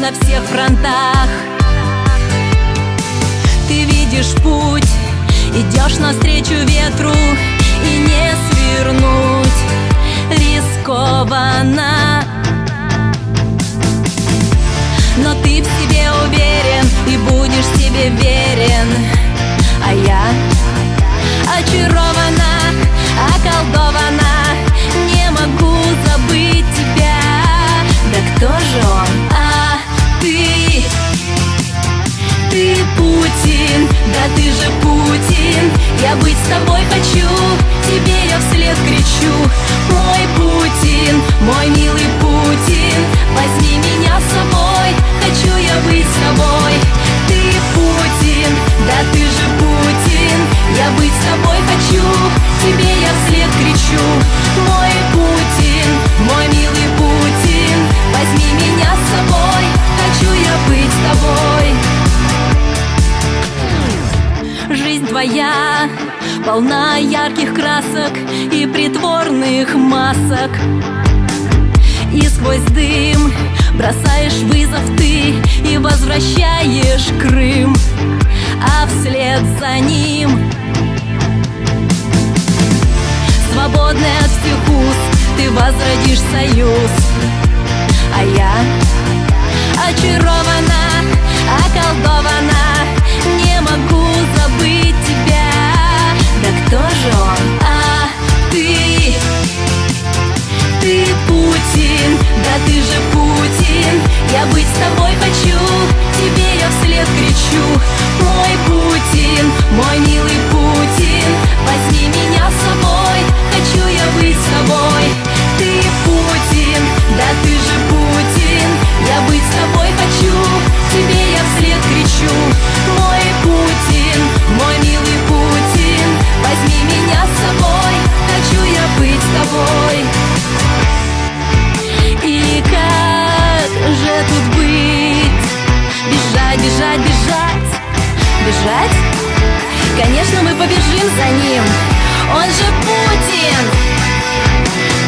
на всех фронтах. Ты видишь путь, идешь навстречу ветру, и не свернуть рискованно. Но ты в себе уверен и будешь себе верен. А я очарована, околдована, не могу забыть тебя. Да кто же он? А ты Путин, да ты же Путин. Я быть с тобой хочу, тебе я вслед кричу. Мой Путин, мой милый Путин, возьми меня с собой, хочу я быть с тобой. Ты Путин, да ты же Путин, я быть с тобой хочу, тебе я вслед кричу. Мой Путин, мой милый Путин, возьми меня с собой, хочу я быть с тобой. Жизнь твоя полна ярких красок и притворных масок. И сквозь дым бросаешь вызов ты и возвращаешь Крым, а вслед за ним, свободный от всех уз, ты возродишь союз. А я очарована, околдована, не могу забыть тебя. Да кто же он? А ты Путин, да ты же Путин, я быть с тобой хочу, тебе я вслед кричу. Мой Путин, мой милый Путин, возьми меня с собой, хочу я быть с тобой. Ты Путин, да ты же Путин, я быть с тобой хочу, тебе я вслед кричу. Мой Путин, мой милый Путин, возьми меня с собой, хочу я быть с тобой. И как же тут быть? Бежать, бежать, бежать, бежать? Конечно, мы побежим за ним, он же Путин.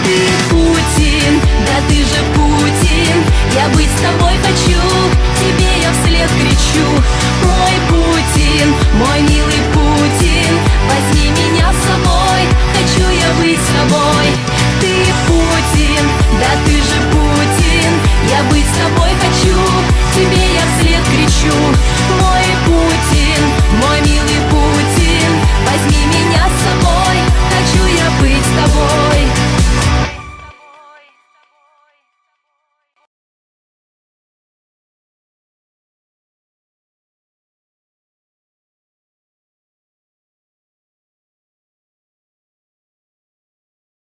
Ты Путин, да ты же Путин, я быть с тобой хочу,